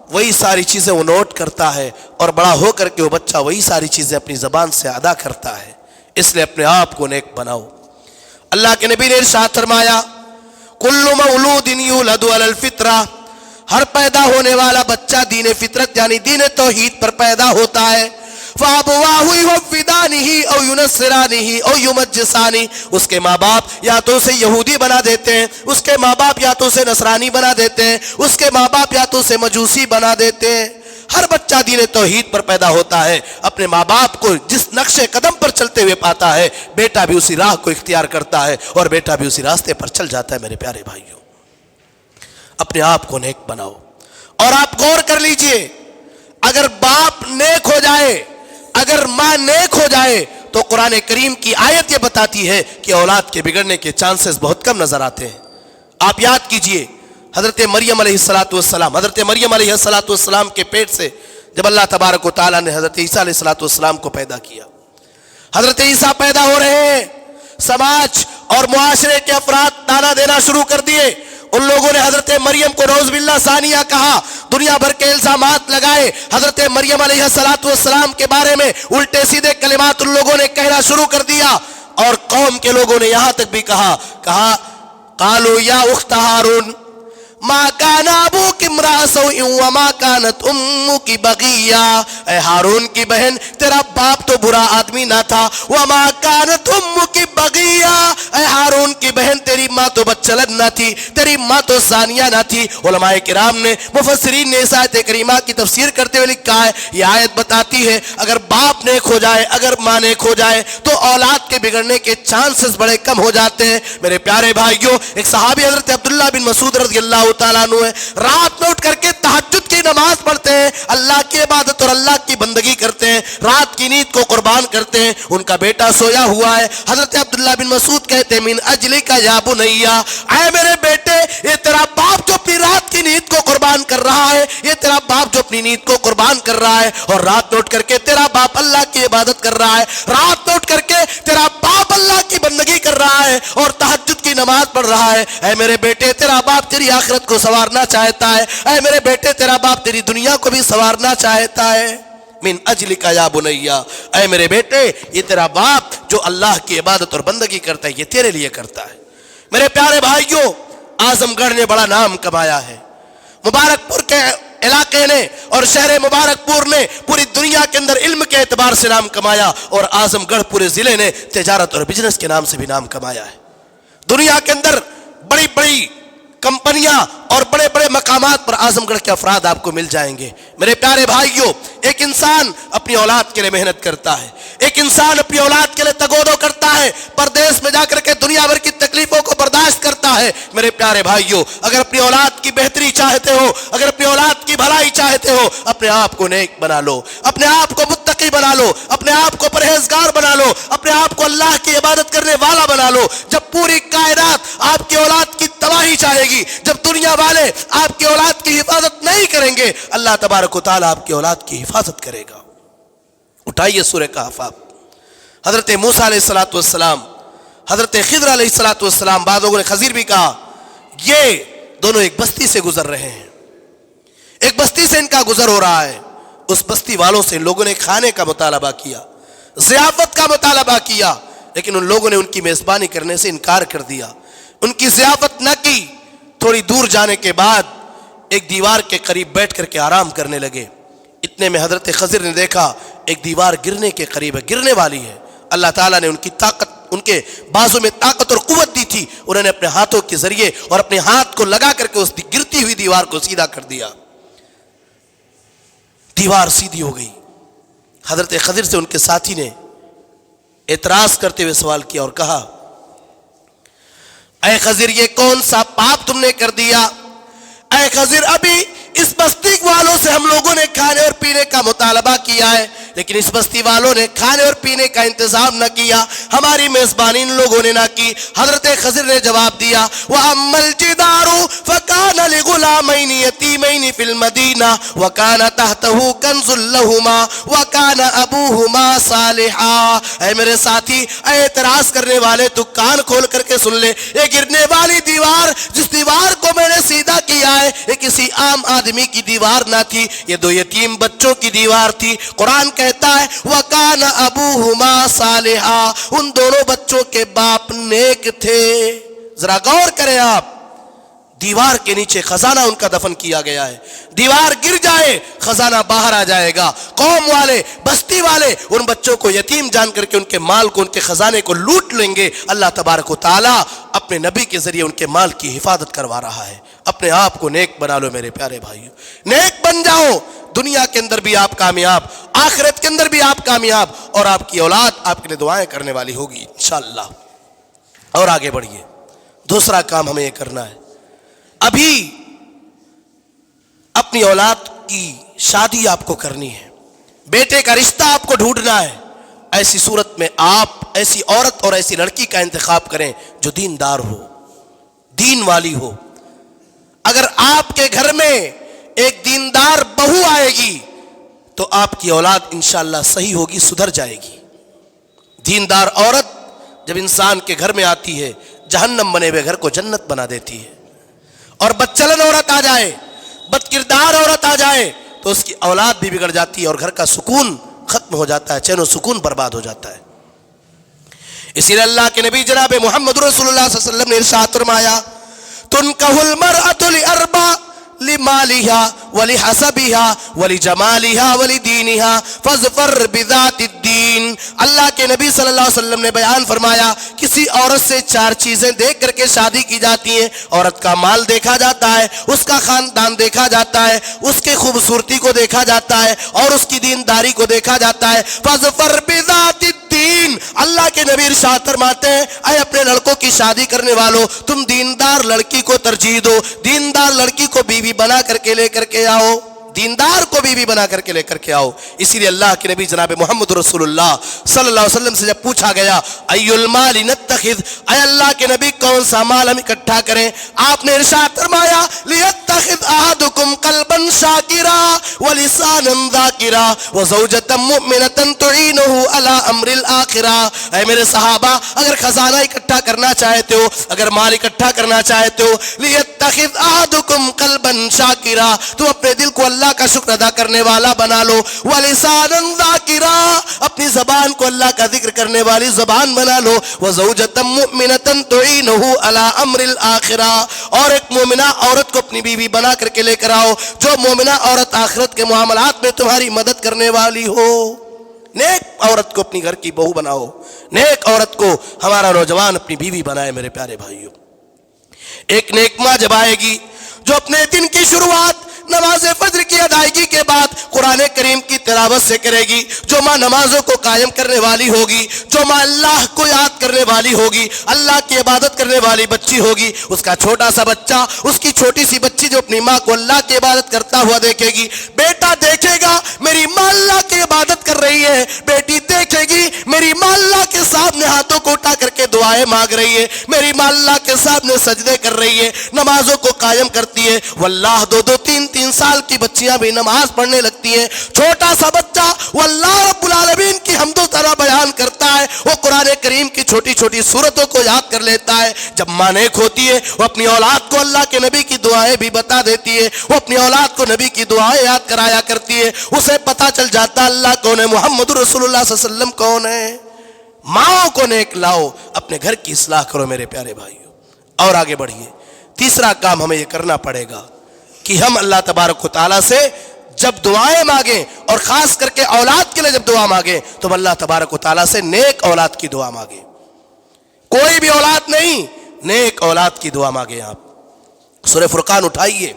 وہی ساری چیزیں وہ نوٹ کرتا ہے، اور بڑا ہو کر کے وہ بچہ وہی ساری چیزیں اپنی زبان سے ادا کرتا ہے۔ اس لیے اپنے آپ کو نیک بناؤ۔ اللہ کے نبی نے ارشاد فرمایا کل مولود یولد علی الفطرہ، ہر پیدا ہونے والا بچہ دین فطرت یعنی دین توحید پر پیدا ہوتا ہے۔ فَأَبْوَاهُ يُحَوِّدَانِهِ أَوْ يُنَصِّرَانِهِ أَوْ يُمَجِّسَانِهِ، اس کے ماں باپ یا تو اسے یہودی بنا دیتے ہیں، اس کے ماں باپ یا تو اسے نصرانی بنا دیتے ہیں، اس کے ماں باپ یا تو اسے مجوسی بنا دیتے ہیں۔ ہر بچہ دین توحید پر پیدا ہوتا ہے، اپنے ماں باپ کو جس نقش قدم پر چلتے ہوئے پاتا ہے، بیٹا بھی اسی راہ کو اختیار کرتا ہے اور بیٹا بھی اسی راستے پر چل جاتا ہے۔ میرے پیارے بھائیوں، اپنے آپ کو نیک بناؤ۔ اور آپ غور کر لیجئے، اگر باپ نیک ہو جائے، اگر ماں نیک ہو جائے، تو قرآن کریم کی آیت یہ بتاتی ہے کہ اولاد کے بگڑنے کے چانسز بہت کم نظر آتے ہیں۔ آپ یاد کیجئے حضرت مریم علیہ السلام، حضرت مریم علیہ السلام کے پیٹ سے جب اللہ تبارک و تعالیٰ نے حضرت عیسیٰ علیہ السلام کو پیدا کیا، حضرت عیسیٰ پیدا ہو رہے ہیں، سماج اور معاشرے کے افراد تانا دینا شروع کر دیے۔ ان لوگوں نے حضرت مریم کو نعوذ باللہ ثانیہ کہا، دنیا بھر کے الزامات لگائے، حضرت مریم علیہ السلام کے بارے میں الٹے سیدھے کلمات ان لوگوں نے کہنا شروع کر دیا، اور قوم کے لوگوں نے یہاں تک بھی کہا قالوا یا اخت ہارون ما کان ابوک امرأ سوء وما کانت امک بغیہ، اے ہارون کی بہن تیرا باپ تو برا آدمی نہ تھا، وما کانت امک بغیہ، اے ہارون کی بہن تیری ماں تو بدچلن نہ تھی، تیری ماں تو زانیہ نہ تھی۔ علماء کرام نے، مفسرین نے اس آیت کریمہ کی تفسیر کرتے ہوئے لکھا ہے یہ آیت بتاتی ہے اگر باپ نیک ہو جائے، اگر ماں نیک ہو جائے تو اولاد کے بگڑنے کے چانسز بڑے کم ہو جاتے ہیں۔ میرے پیارے بھائیوں، ایک صحابی حضرت عبداللہ بن مسعود رضی اللہ تعالیٰ عنہ ہے، رات میں اٹھ کر کے تہجد کی نماز پڑھتے ہیں، اللہ کی عبادت اور اللہ کی بندگی کرتے ہیں، رات کی نیند کو قربان کرتے ہیں۔ ان کا بیٹا سویا ہوا ہے، حضرت عبداللہ بن مسعود کہتے ہیں من اجلک یا بنیا، اے میرے بیٹے یہ تیرا باپ جو اپنی رات کی نیند کو قربان کر رہا ہے، یہ تیرا باپ جو اپنی نیند کو قربان کر رہا ہے، اور رات میں اٹھ کر کے تیرا باپ اللہ کی عبادت کر رہا ہے، رات میں اٹھ کر کے تیرا باپ اللہ کی بندگی کر رہا ہے اور تہجد کی نماز پڑھ رہا ہے، اے میرے بیٹے تیرا باپ تیری آخرت کو سنوارنا چاہتا ہے، اے میرے بیٹے تیرا باپ تیری دنیا کو بھی سنوارنا چاہتا ہے۔ من اجلک یا بنیا، اے میرے بیٹے یہ تیرا باپ جو اللہ کی عبادت اور بندگی کرتا ہے یہ تیرے لیے کرتا ہے۔ میرے پیارے بھائیوں، اعظم گڑھ نے بڑا نام کمایا ہے، مبارک پور کے علاقے نے اور شہر مبارک پور نے پوری دنیا کے اندر علم کے اعتبار سے نام کمایا، اور اعظم گڑھ پورے ضلع نے تجارت اور بزنس کے نام سے بھی نام کمایا ہے۔ دنیا کے اندر بڑی بڑی کمپنیاں اور بڑے بڑے مقامات پر اعظم گڑھ کے افراد آپ کو مل جائیں گے۔ میرے پیارے بھائیوں، ایک انسان اپنی اولاد کے لیے محنت کرتا ہے، ایک انسان اپنی اولاد کے لیے تگودو کرتا ہے، پردیس میں جا کر کے دنیا بھر کی تکلیفوں کو برداشت کرتا ہے۔ میرے پیارے بھائیوں، اگر اپنی اولاد کی بہتری چاہتے ہو، اگر اپنی اولاد کی بھلائی چاہتے ہو، اپنے آپ کو نیک بنا لو، اپنے آپ کو متقی بنا لو، اپنے آپ کو پرہیزگار بنا لو، اپنے آپ کو اللہ کی عبادت کرنے والا بنا لو۔ جب پوری کائنات آپ کی اولاد کی تباہی چاہے گی، جب دنیا والے آپ کی اولاد کی حفاظت نہیں کریں گے، اللہ تبارک و تعالیٰ آپ کی اولاد کی حفاظت کرے گا۔ اٹھائیے سورہ کہف۔ حضرت موسیٰ علیہ السلام، حضرت خضر علیہ السلام، بعض لوگوں نے خضر بھی کہا، یہ دونوں ایک بستی سے گزر رہے ہیں، ایک بستی سے ان کا گزر ہو رہا ہے. اس بستی والوں سے ان لوگوں نے کھانے کا مطالبہ کیا، ضیافت کا مطالبہ کیا، لیکن ان لوگوں نے ان کی میزبانی کرنے سے انکار کر دیا، ان کی ضیافت نہ کی. تھوڑی دور جانے کے بعد ایک دیوار کے قریب بیٹھ کر کے آرام کرنے لگے. اتنے میں حضرت خضر نے دیکھا ایک دیوار گرنے کے قریب ہے، گرنے والی ہے. اللہ تعالیٰ نے ان کی طاقت، ان کے بازو میں طاقت اور قوت دی تھی. انہوں نے اپنے ہاتھوں کے ذریعے اور اپنے ہاتھ کو لگا کر کے اس گرتی ہوئی دیوار کو سیدھا کر دیا. دیوار سیدھی ہو گئی. حضرت خضر سے ان کے ساتھی نے اعتراض کرتے ہوئے سوال کیا اور کہا، اے خضر یہ کون سا پاپ تم نے کر دیا؟ اے خضر ابھی اس بستی والوں سے ہم لوگوں نے کھانے اور پینے کا مطالبہ کیا ہے، لیکن اس بستی والوں نے کھانے اور پینے کا انتظام نہ کیا، ہماری میزبانی ان لوگوں نے نہ کی. حضرت خضر نے جواب دیا، وَأَمَّا الْجِدَارُ فَكَانَ لِغُلَامَيْنِ يَتِيمَيْنِ فِي الْمَدِينَةِ وَكَانَ تَحْتَهُ كَنْزٌ لَهُمَا وَكَانَ أَبُوهُمَا صَالِحًا. اے میرے ساتھی، اے اعتراض کرنے والے، تو کان کھول کر کے سن لے. یہ گرنے والی دیوار، جس دیوار کو میں نے سیدھا کیا ہے، یہ کسی عام آدمی کی دیوار نہ تھی، یہ دو یتیم بچوں کی دیوار تھی. قرآن کہتا ہے وَكَانَ أَبُوهُمَا صَالِحًا، ان دونوں بچوں کے باپ نیک تھے. ذرا غور کریں آپ، دیوار کے نیچے خزانہ ان کا دفن کیا گیا ہے. دیوار گر جائے خزانہ باہر آ جائے گا. قوم والے، بستی والے ان بچوں کو یتیم جان کر کے ان کے مال کو، ان کے خزانے کو لوٹ لیں گے. اللہ تبارک و تعالی اپنے نبی کے ذریعے ان کے مال کی حفاظت کروا رہا ہے. اپنے آپ کو نیک بنا لو میرے پیارے بھائیو، نیک بن جاؤ. دنیا کے اندر بھی آپ کامیاب، آخرت کے اندر بھی آپ کامیاب، اور آپ کی اولاد آپ کے لیے دعائیں کرنے والی ہوگی انشاءاللہ. اور آگے بڑھیے. دوسرا کام ہمیں یہ کرنا ہے، ابھی اپنی اولاد کی شادی آپ کو کرنی ہے، بیٹے کا رشتہ آپ کو ڈھونڈنا ہے. ایسی صورت میں آپ ایسی عورت اور ایسی لڑکی کا انتخاب کریں جو دیندار ہو، دین والی ہو. اگر آپ کے گھر میں ایک دیندار بہو آئے گی تو آپ کی اولاد انشاءاللہ صحیح ہوگی، سدھر جائے گی. دیندار عورت جب انسان کے گھر میں آتی ہے، جہنم بنے ہوئے گھر کو جنت بنا دیتی ہے. اور بدچلن عورت آ جائے، بد کردار عورت آ جائے تو اس کی اولاد بھی بگڑ جاتی ہے اور گھر کا سکون ختم ہو جاتا ہے، چین و سکون برباد ہو جاتا ہے. اسی لیے اللہ کے نبی جناب محمد رسول اللہ صلی اللہ علیہ وسلم نے ارشاد فرمایا، تنکح المرأة لأربع، لمالها ولحسبها ولجمالها ولدينها فاظفر بذات الدین. اللہ کے نبی صلی اللہ علیہ وسلم نے بیان فرمایا، کسی عورت سے چار چیزیں دیکھ کر کے شادی کی جاتی ہیں. عورت کا مال دیکھا جاتا ہے، اس کا خاندان دیکھا جاتا ہے، اس کے خوبصورتی کو دیکھا جاتا ہے، اور اس کی دینداری کو دیکھا جاتا ہے. فاظفر بذات الدین. اللہ کے نبی ارشاد فرماتے ہیں، اے اپنے لڑکوں کی شادی کرنے والوں، تم دیندار لڑکی کو ترجیح دو، دیندار لڑکی کو بیوی بنا کر کے لے کر کے آؤ، دیندار کو بیوی بنا کر کے لے کر کے آؤ. اسی لیے اللہ کے نبی جناب محمد رسول اللہ صلی اللہ علیہ وسلم سے جب پوچھا گیا ای المال نتخذ، اے اللہ کے نبی کون سا مال ہم اکٹھا کریں، آپ نے ارشاد فرمایا لیتخذ احدکم قلبا شاکرا ولسانا ذاکرا وزوجة مؤمنة تعینہ علی امر الاخرہ. اے میرے صحابہ، اگر خزانہ اکٹھا کرنا چاہتے ہو، اگر مال اکٹھا کرنا چاہتے ہو، لیتخذ احدکم قلبا شاکرا، تم اپنے دل کو اللہ کا شکر ادا کرنے والا بنا لو، وَلِسَانًا ذَاكِرًا، اپنی زبان کو اللہ کا ذکر کرنے والی زبان بنا لو، وَزَوْجَةً مُؤْمِنَةً تُعِينُهُ عَلَىٰ أَمْرِ الْآخِرَةِ، اور ایک مومنہ عورت کو اپنی بیوی بنا کر کے لے کر آؤ جو مومنہ عورت آخرت کے معاملات میں تمہاری مدد کرنے والی ہو. نیک عورت کو اپنی گھر کی بہو بناؤ، نیک عورت کو ہمارا نوجوان اپنی بیوی بنائے. میرے پیارے بھائیو، ایک نیک ماں جب آئے گی جو اپنے دن کی شروعات نماز فجر کی ادائیگی کے بعد قرآن کریم کی تلاوت سے کرے گی، جو ماں نمازوں کو قائم کرنے والی ہوگی، جو ماں اللہ کو یاد کرنے والی ہوگی، اللہ کی عبادت کرنے والی بچی ہوگی، اس کا چھوٹا سا بچہ، اس کی چھوٹی سی بچی جو اپنی ماں کو اللہ کی عبادت کرتا ہوا دیکھے گی، بیٹا دیکھ دیکھے گا میری ماں اللہ کی عبادت کر رہی ہے، بیٹی دیکھے گی میری ماں اللہ کے سامنے ہاتھوں کو اٹھا کر کے دعائیں مانگ رہی ہے، میری ماں اللہ کے سامنے سجدے کر رہی ہے، نمازوں کو قائم کرتی ہے۔ واللہ 2-2 3-3 سال کی بچیاں بھی نماز پڑھنے لگتی ہیں۔ چھوٹا سا بچہ واللہ رب العالمین کی حمد و ثنا بیان کرتا ہے، وہ قرآن کریم کی چھوٹی چھوٹی سورتوں کو یاد کر لیتا ہے۔ جب ماں نیک ہوتی ہے وہ اپنی اولاد کو اللہ کے نبی کی دعائیں بھی بتا دیتی ہے، وہ اپنی اولاد کو نبی کی دعائیں یاد کرایا کرتی ہے، اسے پتا چل جاتا اللہ کون ہے، محمد رسول اللہ صلی اللہ علیہ وسلم کون ہے۔ ماؤں کو نیک لاؤ، اپنے گھر کی اصلاح کرو میرے پیارے بھائیو۔ اور آگے بڑھیے، تیسرا کام ہمیں یہ کرنا پڑے گا کہ ہم اللہ تبارک و تعالیٰ سے جب دعائیں مانگیں، اور خاص کر کے اولاد کے لیے جب دعا مانگیں، تو اللہ تبارک و تعالیٰ سے نیک اولاد کی دعا مانگیں۔ کوئی بھی اولاد نہیں، نیک اولاد کی دعا مانگیں۔ آپ سورہ فرقان اٹھائیے،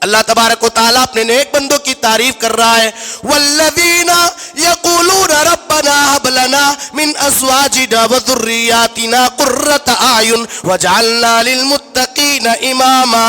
اللہ تبارک و تعالیٰ اپنے نیک بندوں کی تعریف کر رہا ہے، والذین یقولون ربنا هب لنا من ازواجنا وذریاتنا قرۃ اعین وجعلنا للمتقین اماما۔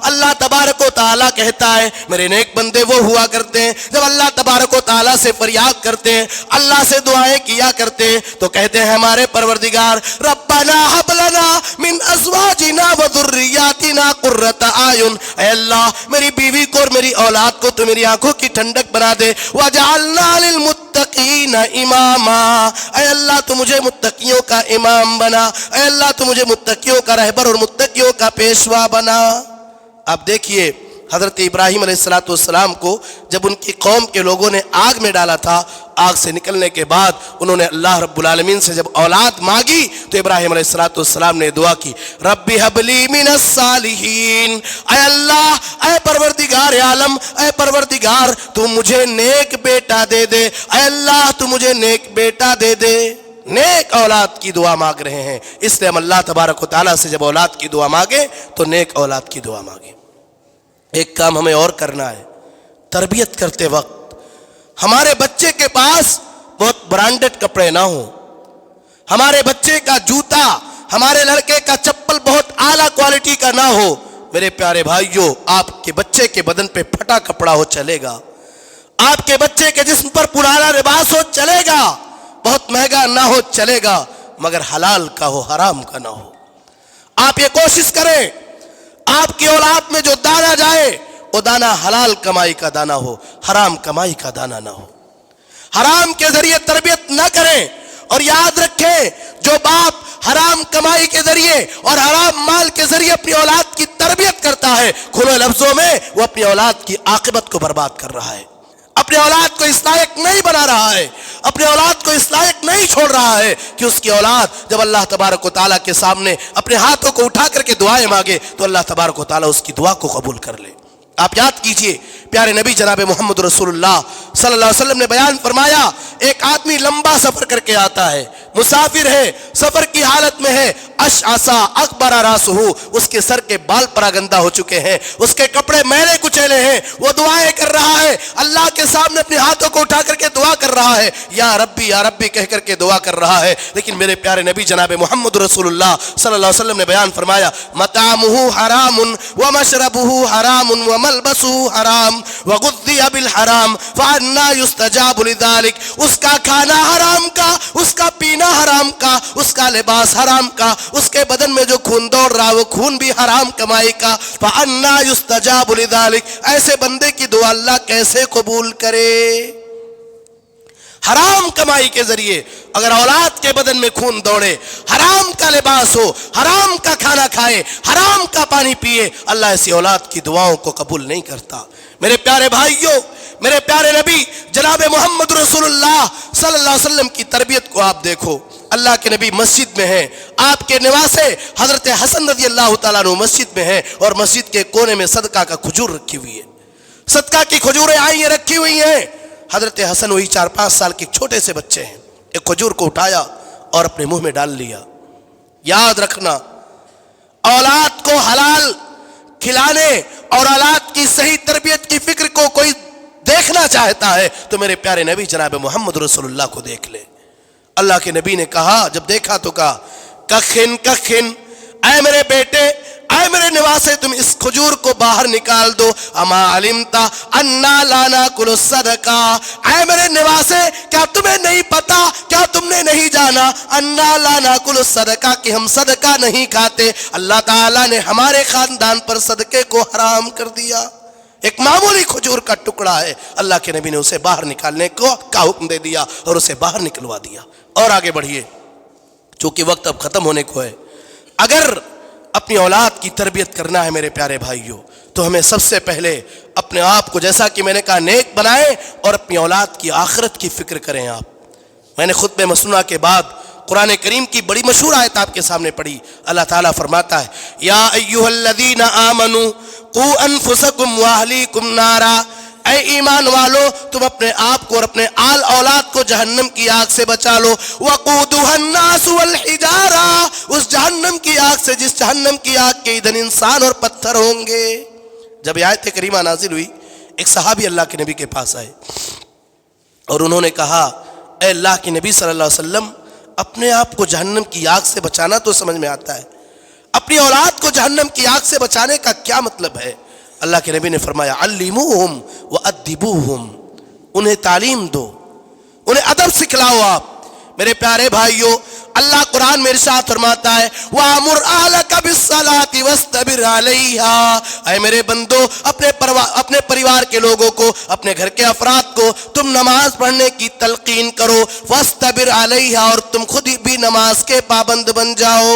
اللہ تبارک و تعالیٰ کہتا ہے میرے نیک بندے وہ ہوا کرتے ہیں جب اللہ تبارک و تعالیٰ سے فریاد کرتے ہیں، اللہ سے دعائیں کیا کرتے ہیں، تو کہتے ہیں ہمارے پروردگار ربنا هب لنا من ازواجنا وذریاتنا قرۃ اعین، اے اللہ میری بیوی کو اور میری اولاد کو تو میری آنکھوں کی ٹھنڈک بنا دے، وَجَعَلْنَا لِلْمُتَّقِينَ إِمَامًا، اے اللہ تو مجھے متقیوں کا امام بنا، اے اللہ تو مجھے متقیوں کا رہبر اور متقیوں کا پیشوا بنا۔ اب دیکھیے حضرت ابراہیم علیہ السلام کو جب ان کی قوم کے لوگوں نے آگ میں ڈالا تھا، آگ سے نکلنے کے بعد انہوں نے اللہ رب العالمین سے جب اولاد مانگی تو ابراہیم علیہ السلام نے دعا کی، ربی حب لی من الصالحین، اے اللہ، اے پروردگار عالم، اے پروردگار تو مجھے نیک بیٹا دے دے، اے اللہ تو مجھے نیک بیٹا دے دے۔ نیک اولاد کی دعا مانگ رہے ہیں، اس لیے ہم اللہ تبارک و تعالیٰ سے جب اولاد کی دعا مانگیں تو نیک اولاد کی دعا مانگیں۔ ایک کام ہمیں اور کرنا ہے، تربیت کرتے وقت ہمارے بچے کے پاس بہت برانڈڈ کپڑے نہ ہوں، ہمارے بچے کا جوتا، ہمارے لڑکے کا چپل بہت اعلیٰ کوالٹی کا نہ ہو۔ میرے پیارے بھائیوں، آپ کے بچے کے بدن پہ پھٹا کپڑا ہو چلے گا، آپ کے بچے کے جسم پر پرانا لباس ہو چلے گا، بہت مہنگا نہ ہو چلے گا، مگر حلال کا ہو، حرام کا نہ ہو۔ آپ یہ کوشش کریں آپ کی اولاد میں جو دانا جائے وہ دانا حلال کمائی کا دانا ہو، حرام کمائی کا دانا نہ ہو۔ حرام کے ذریعے تربیت نہ کریں، اور یاد رکھیں جو باپ حرام کمائی کے ذریعے اور حرام مال کے ذریعے اپنی اولاد کی تربیت کرتا ہے، کھلے لفظوں میں وہ اپنی اولاد کی عاقبت کو برباد کر رہا ہے، اپنے اولاد کو اس لائق نہیں بنا رہا ہے، اپنے اولاد کو اس لائق نہیں چھوڑ رہا ہے کہ اس کی اولاد جب اللہ تبارک و تعالیٰ کے سامنے اپنے ہاتھوں کو اٹھا کر کے دعائیں مانگے تو اللہ تبارک و تعالیٰ اس کی دعا کو قبول کر لے۔ آپ یاد کیجئے پیارے نبی جناب محمد رسول اللہ صلی اللہ علیہ وسلم نے بیان فرمایا، ایک آدمی لمبا سفر کر کے آتا ہے، مسافر ہے، سفر کی حالت میں ہے، اشعثا اکبر راسہ، اس کے سر کے بال پراگندہ ہو چکے ہیں، اس کے کپڑے میلے کچیلے ہیں، وہ دعائیں کر رہا ہے، اللہ کے سامنے اپنے ہاتھوں کو اٹھا کر کے دعا کر رہا ہے، یا ربی کہہ کر کے دعا کر رہا ہے، لیکن میرے پیارے نبی جناب محمد رسول اللہ صلی اللہ علیہ وسلم نے بیان فرمایا، مطعمہ حرام ومشربہ حرام وملبسہ حرام وغذی بالحرام فانا یستجاب لذلک، اس کا کھانا حرام کا، اس کا پینا حرام کا، اس کا لباس حرام کا، اس کے بدن میں جو خون دوڑ رہا وہ خون بھی حرام کمائی کا، فانا یستجاب لذلک، ایسے بندے کی دعا اللہ کیسے قبول کرے؟ حرام کمائی کے ذریعے اگر اولاد کے بدن میں خون دوڑے، حرام کا لباس ہو، حرام کا کھانا کھائے، حرام کا پانی پیے، اللہ ایسی اولاد کی دعاؤں کو قبول نہیں کرتا۔ میرے پیارے بھائیوں، میرے پیارے نبی جناب محمد رسول اللہ صلی اللہ علیہ وسلم کی تربیت کو آپ دیکھو۔ اللہ کے نبی مسجد میں ہیں، آپ کے نواسے حضرت حسن رضی اللہ تعالیٰ عنہ مسجد میں ہیں، اور مسجد کے کونے میں صدقہ کا کھجور رکھی ہوئی ہے، صدقہ کی کھجوریں آئیں رکھی ہوئی ہیں۔ حضرت حسن وہی 4-5 سال کے چھوٹے سے بچے ہیں، ایک کھجور کو اٹھایا اور اپنے منہ میں ڈال لیا۔ یاد رکھنا، اولاد کو حلال کھلانے اور اولاد کی صحیح تربیت کی فکر کو کوئی دیکھنا چاہتا ہے تو میرے پیارے نبی جناب محمد رسول اللہ کو دیکھ لے۔ اللہ کے نبی نے کہا، جب دیکھا تو کہا کخن کخن، اے میرے بیٹے، اے میرے نواسے تم اس کھجور کو باہر نکال دو. اما علمتا انا لا ناکل الصدقہ، اے میرے نواسے کیا تمہیں نہیں پتا، کیا تم نے نہیں جانا انا لا ناکل الصدقہ کہ ہم صدقہ نہیں کھاتے. اللہ تعالیٰ نے ہمارے خاندان پر صدقے کو حرام کر دیا. ایک معمولی کھجور کا ٹکڑا ہے، اللہ کے نبی نے اسے باہر نکالنے کا حکم دے دیا اور اسے باہر نکلوا دیا. اور آگے بڑھیے، چونکہ وقت اب ختم ہونے کو ہے. اگر اپنی اولاد کی تربیت کرنا ہے میرے پیارے بھائیوں، تو ہمیں سب سے پہلے اپنے آپ کو جیسا کہ میں نے کہا نیک بنائیں اور اپنی اولاد کی آخرت کی فکر کریں. آپ میں نے خطبہ مسنونہ کے بعد قرآن کریم کی بڑی مشہور آیت آپ کے سامنے پڑھی. اللہ تعالیٰ فرماتا ہے یا ایھا الذین آمنوا قوا انفسکم واہلیکم نارا، اے ایمان والو تم اپنے آپ کو اور اپنے آل اولاد کو جہنم کی آگ سے بچا لو. وقودها الناس والحجارہ، اس جہنم کی آگ سے جس جہنم کی آگ کے ایندھن انسان اور پتھر ہوں گے. جب یہ آیت کریمہ نازل ہوئی، ایک صحابی اللہ کے نبی کے پاس آئے اور انہوں نے کہا اے اللہ کے نبی صلی اللہ علیہ وسلم، اپنے آپ کو جہنم کی آگ سے بچانا تو سمجھ میں آتا ہے، اپنی اولاد کو جہنم کی آگ سے بچانے کا کیا مطلب ہے؟ اللہ کے نبی نے فرمایا علموہم وادبوہم، انہیں تعلیم دو، انہیں ادب سکھلاؤ. آپ میرے پیارے بھائیوں، اللہ قرآن میں ارشاد فرماتا ہے وَأَمُرْ أَهْلَكَ بِالصَّلَاةِ وَاسْتَبِرْ عَلَيْهَا، اے میرے بندو اپنے پریوار کے لوگوں کو، اپنے گھر کے افراد کو تم نماز پڑھنے کی تلقین کرو. وَاسْتَبِرْ عَلَيْهَا، اور تم خود بھی نماز کے پابند بن جاؤ.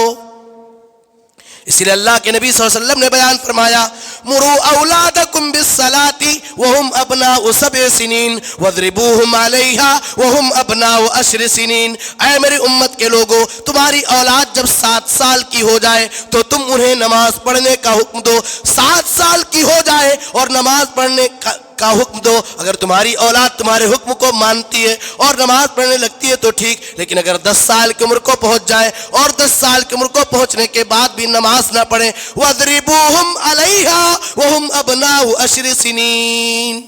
اسی لیے اللہ کے نبی صلی اللہ علیہ وسلم نے بیان فرمایا مروا اولادکم بالصلاة وهم ابناء 7 سنین واضربوهم علیها وهم ابناء 10 سنین. اے میری امت کے لوگوں، تمہاری اولاد جب 7 سال کی ہو جائے تو تم انہیں نماز پڑھنے کا حکم دو. 7 سال کی ہو جائے اور نماز پڑھنے کا حکم دو. اگر تمہاری اولاد تمہارے حکم کو مانتی ہے اور نماز پڑھنے لگتی ہے تو ٹھیک، لیکن اگر 10 سال کی عمر کو پہنچ جائے اور 10 سال کی عمر کو پہنچنے کے بعد بھی نماز نہ پڑھیں وَاضْرِبُوهُمْ عَلَيْهَا وَهُمْ أَبْنَاءُ 10 سنین،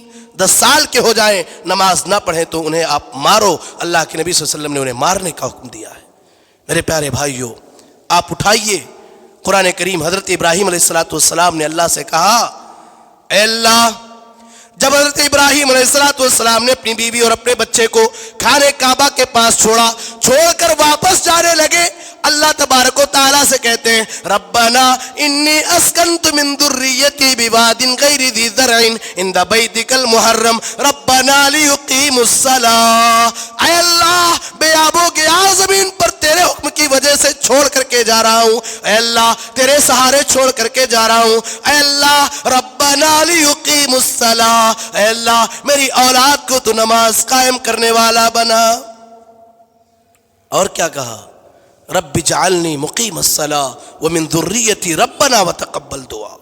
10 سال کے ہو جائیں نماز نہ پڑھیں تو انہیں آپ مارو. اللہ کے نبی صلی اللہ علیہ وسلم نے انہیں مارنے کا حکم دیا ہے. میرے پیارے بھائیوں، آپ اٹھائیے قرآن کریم. حضرت ابراہیم علیہ السلام نے اللہ سے کہا اے اللہ، جب حضرت ابراہیم علیہ السلام نے اپنی بیوی اور اپنے بچے کو کھانے کعبہ کے پاس چھوڑ کر واپس جانے لگے، اللہ تبارک و تعالیٰ سے کہتے ہیں ربنا انی اسکنت من ذریتی بواد غیر ذی زرع عند بیتک المحرم ربنا لیقیموا الصلاۃ. اے اللہ، بے آب و گیا زمین پر تیرے حکم کی وجہ سے چھوڑ کر کے جا رہا ہوں. اے اللہ، تیرے سہارے چھوڑ کر کے جا رہا ہوں. اے اللہ ربنا لیقیموا الصلاۃ، اے اللہ میری اولاد کو تو نماز قائم کرنے والا بنا. اور کیا کہا رب اجعلنی مقیم الصلاۃ ومن ذریتی ربنا وتقبل دعا.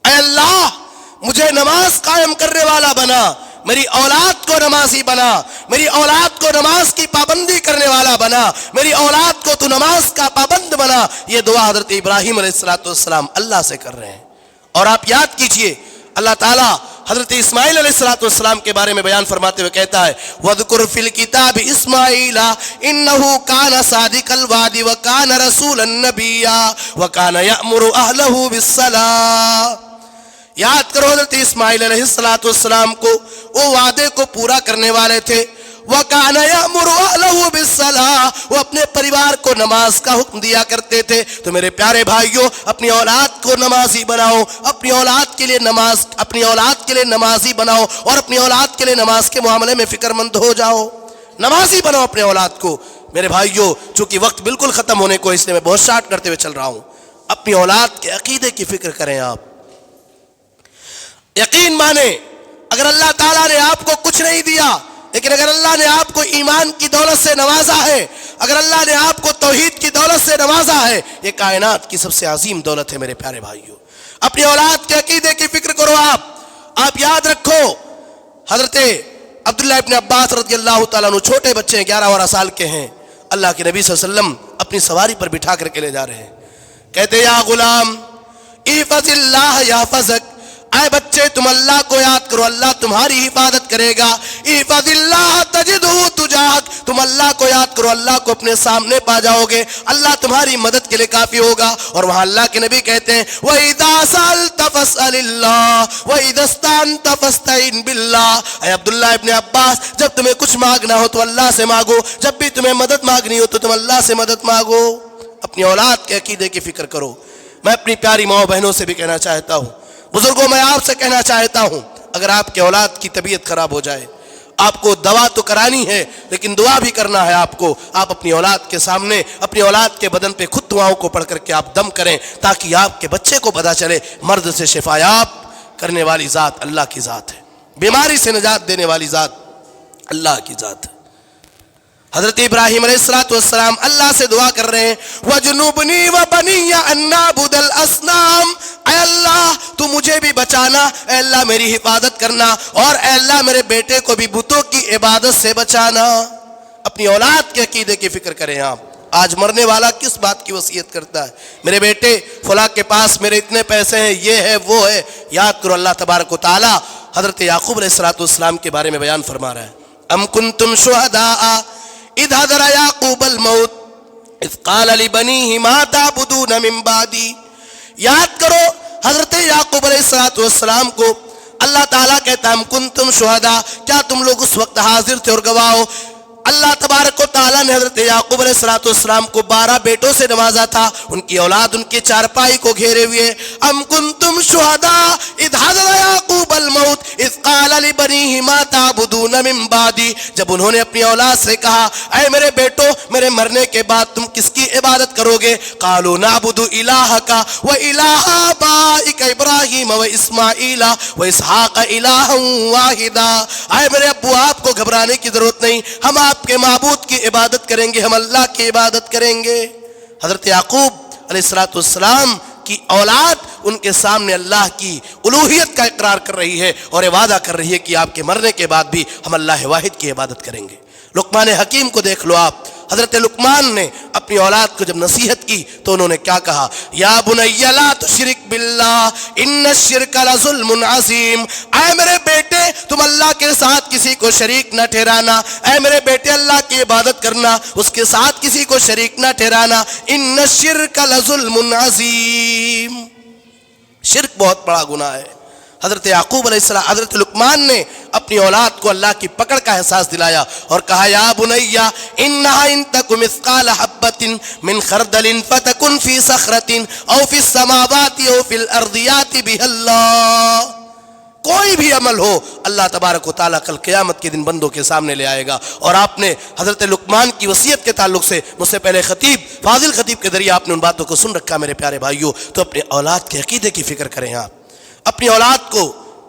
اے اللہ مجھے نماز قائم کرنے والا بنا، میری اولاد کو نمازی بنا، میری اولاد کو نماز کی پابندی کرنے والا بنا، میری اولاد کو تو نماز کا پابند بنا. یہ دعا حضرت ابراہیم علیہ السلام اللہ سے کر رہے ہیں. اور آپ یاد کیجئے اللہ تعالیٰ حضرت اسماعیل علیہ السلام کے بارے میں بیان فرماتے ہوئے کہتا ہے وَاذْكُرْ فِي الْكِتَابِ إِسْمَاعِيلَ إِنَّهُ كَانَ صَادِقَ الْوَعْدِ وَكَانَ رَسُولًا نَبِيًّا وَكَانَ يَأْمُرُ أَهْلَهُ بِالصَّلَاةِ. یاد کرو حضرت اسماعیل علیہ السلام کو، وہ وعدے کو پورا کرنے والے تھے. وَكَانَ يَأْمُرُ أَهْلَهُ بِالصَّلَاةِ، وہ اپنے پریوار کو نماز کا حکم دیا کرتے تھے. تو میرے پیارے بھائیوں، اپنی اولاد کو نمازی بناؤ، اپنی اولاد کے لیے نمازی بناؤ اور اپنی اولاد کے لیے نماز کے معاملے میں فکر مند ہو جاؤ. نمازی بناؤ اپنے اولاد کو. میرے بھائیوں، چونکہ وقت بالکل ختم ہونے کو، اس لیے میں بہت شارٹ کرتے ہوئے چل رہا ہوں. اپنی اولاد کے عقیدے کی فکر کریں. آپ یقین مانیں، اگر اللہ تعالیٰ نے آپ کو کچھ نہیں دیا، لیکن اگر اللہ نے آپ کو ایمان کی دولت سے نوازا ہے، اگر اللہ نے آپ کو توحید کی دولت سے نوازا ہے، یہ کائنات کی سب سے عظیم دولت ہے. میرے پیارے بھائیوں، اپنی اولاد کے عقیدے کی فکر کرو. آپ یاد رکھو حضرت عبداللہ ابن عباس رضی اللہ تعالیٰ عنہ چھوٹے بچے ہیں، 11-12 سال کے ہیں. اللہ کے نبی صلی اللہ علیہ وسلم اپنی سواری پر بٹھا کر کے لے جا رہے ہیں. کہتے یا غلام احفظ اللہ یحفظک، اے بچے تم اللہ کو یاد کرو، اللہ تمہاری حفاظت کرے گا۔ احفظ اللہ تجدہ تجاہک، تم اللہ کو یاد کرو، اللہ کو اپنے سامنے پا جاؤ گے، اللہ تمہاری مدد کے لیے کافی ہوگا۔ اور وہاں اللہ کے نبی کہتے ہیں وَإِذَا سَأَلْتَ فَاسْأَلِ اللَّهَ وَإِذَا اسْتَعَنْتَ فَاسْتَعِنْ بِاللَّهِ۔ اے عبداللہ ابن عباس، جب تمہیں کچھ مانگنا ہو تو اللہ سے مانگو، جب بھی تمہیں مدد مانگنی ہو تو تم اللہ سے مدد مانگو۔ اپنی اولاد کے عقیدے کی فکر کرو۔ میں اپنی پیاری ماؤں بہنوں سے بھی کہنا چاہتا ہوں، بزرگوں میں آپ سے کہنا چاہتا ہوں، اگر آپ کے اولاد کی طبیعت خراب ہو جائے، آپ کو دوا تو کرانی ہے لیکن دعا بھی کرنا ہے آپ کو۔ آپ اپنی اولاد کے سامنے اپنی اولاد کے بدن پہ خود دعاؤں کو پڑھ کر کے آپ دم کریں، تاکہ آپ کے بچے کو پتہ چلے مرض سے شفا یاب کرنے والی ذات اللہ کی ذات ہے، بیماری سے نجات دینے والی ذات اللہ کی ذات ہے۔ حضرت ابراہیم علیہ السلام اللہ سے دعا کر رہے ہیں وَجْنُبْنِي وَبَنِيَّ أَن نَّعْبُدَ الْأَصْنَامَ، اے اللہ تو مجھے بھی بچانا، اے اللہ میری حفاظت کرنا، اور اے اللہ میرے بیٹے کو بھی بتوں کی عبادت سے بچانا۔ اپنی اولاد کے عقیدے کی فکر کریں آپ۔ آج مرنے والا کس بات کی وصیت کرتا ہے؟ میرے بیٹے فلاں کے پاس میرے اتنے پیسے ہیں، یہ ہے وہ ہے۔ یاد کرو اللہ تبارک و تعالی حضرت یعقوب علیہ السلام کے بارے میں بیان فرما رہا ہے ام کنتم شہداء اذ حضر یعقوب الموت اذ قال لبنیہ ما تعبدون من بعدی۔ یاد کرو حضرت یعقوب علیہ السلام کو اللہ تعالیٰ کہتا ہے ام کنتم شہداء، کیا تم لوگ اس وقت حاضر تھے اور گواہ ہو؟ اللہ تبارک و تعالیٰ نے حضرت یعقوب علیہ السلام کو 12 بیٹوں سے نوازا تھا، ان کی اولاد ان کے چارپائی کو گھیرے ہوئے۔ ام کنتم شہداء اذ حضر یعقوب الموت اذ قال لبنیہ ما تعبدون من بعدی، جب انہوں نے اپنی اولاد سے کہا اے میرے بیٹو میرے مرنے کے بعد تم کس کی عبادت کرو گے؟ قالوا نعبد الہک والہ آبائک ابراہیم واسماعیل واسحاق الہا واحدا۔ اے میرے ابو آپ کو گھبرانے کی ضرورت نہیں، ہم آپ کے معبود کی عبادت کریں گے، ہم اللہ کی عبادت کریں گے۔ حضرت یعقوب علیہ السلام کی اولاد ان کے سامنے اللہ کی الوہیت کا اقرار کر رہی ہے اور وعدہ کر رہی ہے کہ آپ کے مرنے کے بعد بھی ہم اللہ واحد کی عبادت کریں گے۔ لقمان حکیم کو دیکھ لو آپ، حضرت لقمان نے اپنی اولاد کو جب نصیحت کی تو انہوں نے کیا کہا؟ یا بنی لا تشرک باللہ ان الشرک لظلم عظیم، اے میرے بیٹے تم اللہ کے ساتھ کسی کو شریک نہ ٹھہرانا، اے میرے بیٹے اللہ کی عبادت کرنا، اس کے ساتھ کسی کو شریک نہ ٹھہرانا، ان الشرک لظلم عظیم، شرک بہت بڑا گناہ ہے۔ حضرت یعقوب علیہ السلام حضرت لقمان نے اپنی اولاد کو اللہ کی پکڑ کا احساس دلایا اور کہا یا بنی انہا ان تک مثقال حبۃ من خردل فتکن فی صخرۃ او فی السماوات او فی الارض یأتی بها اللہ۔ کوئی بھی عمل ہو اللہ تبارک و تعالیٰ کل قیامت کے دن بندوں کے سامنے لے آئے گا۔ اور آپ نے حضرت لقمان کی وصیت کے تعلق سے مجھ سے پہلے خطیب فاضل خطیب کے ذریعے آپ نے ان باتوں کو سن رکھا میرے پیارے بھائیوں، تو اپنے اولاد کے عقیدے کی فکر کریں آپ، اپنی اولاد کو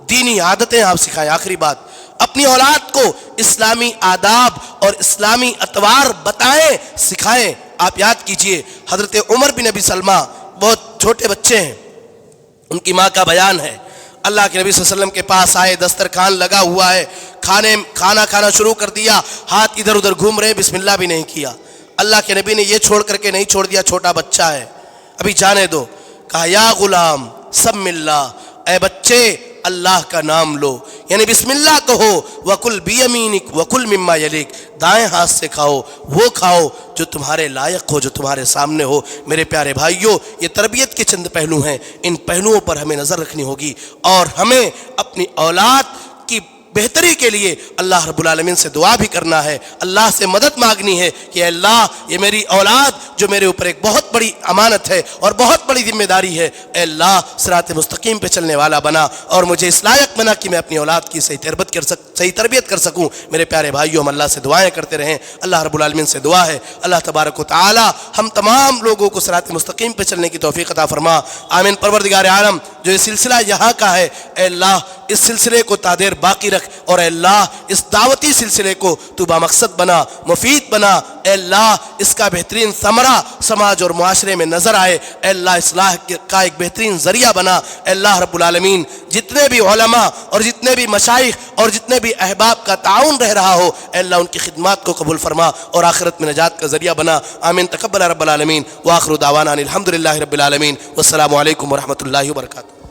دینی عادتیں آپ سکھائیں۔ آخری بات، اپنی اولاد کو اسلامی آداب اور اسلامی اطوار بتائیں، سکھائیں۔ آپ یاد کیجئے حضرت عمر بن ابی سلمہ بہت چھوٹے بچے ہیں، ان کی ماں کا بیان ہے اللہ کے نبی صلی اللہ علیہ وسلم کے پاس آئے، دسترخوان لگا ہوا ہے، کھانا کھانا شروع کر دیا، ہاتھ ادھر ادھر گھوم رہے، بسم اللہ بھی نہیں کیا۔ اللہ کے نبی نے یہ چھوڑ کر کے نہیں چھوڑ دیا، چھوٹا بچہ ہے ابھی جانے دو، کہا یا غلام سم اللہ، اے بچے اللہ کا نام لو، یعنی بسم اللہ کہو، وَكُلْ بِيَمِينِكَ وَكُلْ مِمَّا يَلِيكَ، دائیں ہاتھ سے کھاؤ، وہ کھاؤ جو تمہارے لائق ہو، جو تمہارے سامنے ہو۔ میرے پیارے بھائیوں، یہ تربیت کے چند پہلو ہیں، ان پہلوؤں پر ہمیں نظر رکھنی ہوگی اور ہمیں اپنی اولاد کی بہتری کے لیے اللہ رب العالمین سے دعا بھی کرنا ہے، اللہ سے مدد مانگنی ہے کہ اے اللہ یہ میری اولاد جو میرے اوپر ایک بہت بڑی امانت ہے اور بہت بڑی ذمہ داری ہے، اے اللہ صراط مستقیم پہ چلنے والا بنا اور مجھے اس لائق بنا کہ میں اپنی اولاد کی صحیح تربیت کر سکوں۔ میرے پیارے بھائیوں، ہم اللہ سے دعائیں کرتے رہیں، اللہ رب العالمین سے دعا ہے اللہ تبارک و تعالی ہم تمام لوگوں کو صراط مستقیم پہ چلنے کی توفیق عطا فرما، آمین۔ پروردگار عالم، جو یہ سلسلہ یہاں کا ہے، اے اللہ اس سلسلے کو تادیر باقی رکھ اور اے اللہ اس دعوتی سلسلے کو تو بامقصد بنا، مفید بنا، اے اللہ اس کا بہترین ثمرہ سماج اور معاشرے میں نظر آئے، اے اللہ اصلاح کا ایک بہترین ذریعہ بنا۔ اے اللہ رب العالمین، جتنے بھی علماء اور جتنے بھی مشائخ اور جتنے بھی احباب کا تعاون رہ رہا ہو، اے اللہ ان کی خدمات کو قبول فرما اور آخرت میں نجات کا ذریعہ بنا، آمین۔ تقبل رب العالمین، وآخر دعوانا الحمدللہ رب العالمین، والسلام علیکم ورحمۃ اللہ وبرکاتہ۔